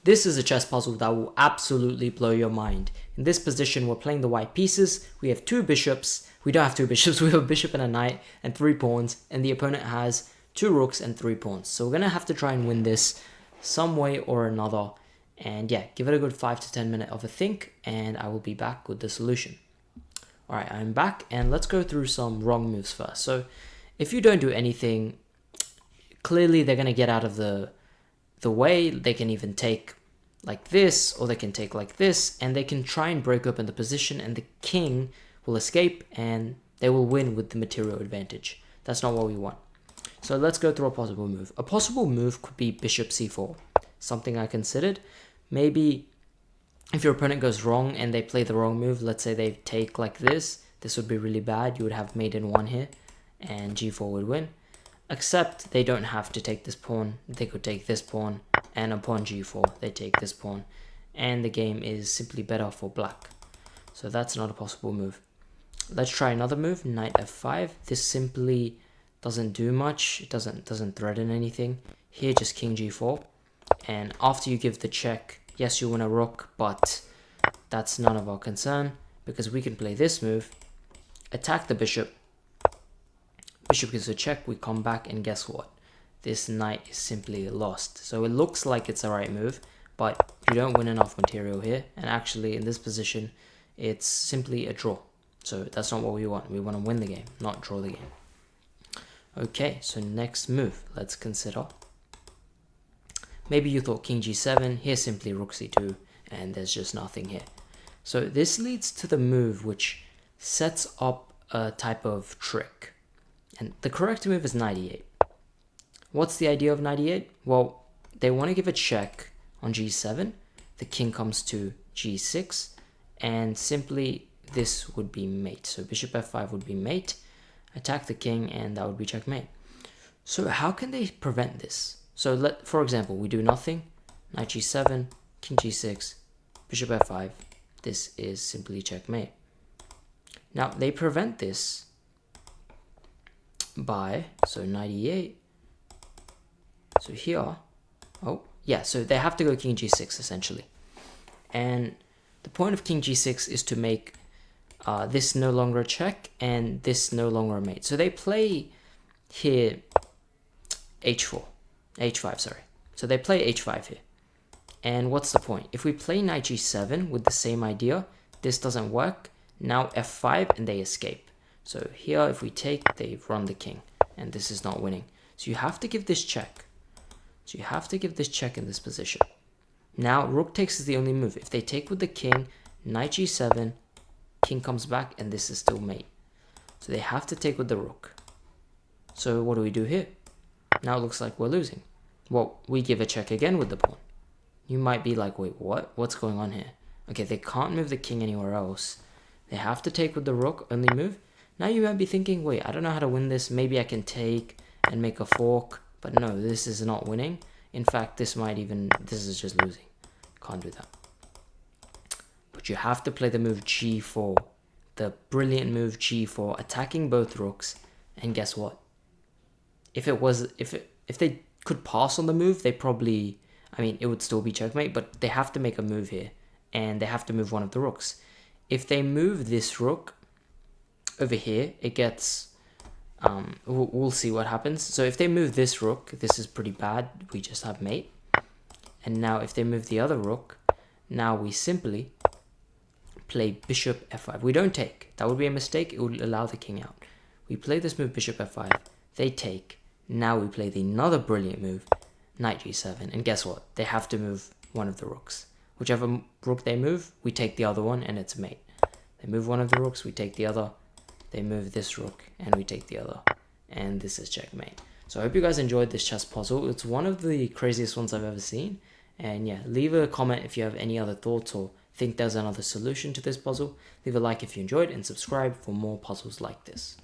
This is a chess puzzle that will absolutely blow your mind. In this position, we're playing the white pieces. We have two bishops. We don't have two bishops. We have a bishop and a knight and 3 pawns. And the opponent has 2 rooks and 3 pawns. So we're going to have to try and win this some way or another. And yeah, give it a good 5 to 10 minutes of a think. And I will be back with the solution. Alright, I'm back. And let's go through some wrong moves first. So if you don't do anything, clearly they're going to get out of the way. They can even take like this, or they can take like this, and they can try and break open the position, and the king will escape and they will win with the material advantage. That's not what we want. So let's go through a possible move. A possible move could be bishop c4, something I considered. Maybe if your opponent goes wrong and they play the wrong move, let's say they take like this would be really bad. You would have mate in 1 here and g4 would win. Except they don't have to take this pawn. They could take this pawn, and upon g4 they take this pawn, and the game is simply better for black. So that's not a possible move. Let's try another move, knight f5. This simply doesn't do much. It doesn't threaten anything. Here just king g4, and after you give the check, yes, you win a rook, but that's none of our concern because we can play this move, attack the bishop. Bishop gives a check, we come back, and guess what? This knight is simply lost. So it looks like it's the right move, but you don't win enough material here. And actually, in this position, it's simply a draw. So that's not what we want. We want to win the game, not draw the game. Okay, so next move, let's consider. Maybe you thought king g7, here's simply rook c2, and there's just nothing here. So this leads to the move which sets up a type of trick. And the correct move is knight e8. What's the idea of knight e8? Well, they want to give a check on g7. The king comes to g6. And simply this would be mate. So bishop f5 would be mate. Attack the king, and that would be checkmate. So how can they prevent this? So for example, we do nothing. Knight g7, king g6, bishop f5. This is simply checkmate. Now, they prevent this by, so knight e8, so here, oh yeah, so they have to go king g6 essentially, and the point of king g6 is to make this no longer a check and this no longer a mate. So they play here h5, sorry, so they play h5 here, and what's the point? If we play knight g7 with the same idea, this doesn't work. Now f5 and they escape. So here, if we take, they run the king, and this is not winning. So you have to give this check. So you have to give this check in this position. Now, rook takes is the only move. If they take with the king, knight g7, king comes back, and this is still mate. So they have to take with the rook. So what do we do here? Now it looks like we're losing. Well, we give a check again with the pawn. You might be like, wait, what? What's going on here? Okay, they can't move the king anywhere else. They have to take with the rook, only move. Now you might be thinking, wait, I don't know how to win this. Maybe I can take and make a fork. But no, this is not winning. In fact, this is just losing. Can't do that. But you have to play the move g4. The brilliant move g4, attacking both rooks. And guess what? If they could pass on the move, they probably, it would still be checkmate. But they have to make a move here. And they have to move one of the rooks. If they move this rook over here, it gets, we'll see what happens. So if they move this rook, this is pretty bad. We just have mate. And now if they move the other rook, now we simply play bishop f5. We don't take. That would be a mistake. It would allow the king out. We play this move bishop f5. They take. Now we play another brilliant move, knight g7. And guess what? They have to move one of the rooks. Whichever rook they move, we take the other one, and it's mate. They move one of the rooks, we take the other. They move this rook, and we take the other. And this is checkmate. So I hope you guys enjoyed this chess puzzle. It's one of the craziest ones I've ever seen. And yeah, leave a comment if you have any other thoughts or think there's another solution to this puzzle. Leave a like if you enjoyed, and subscribe for more puzzles like this.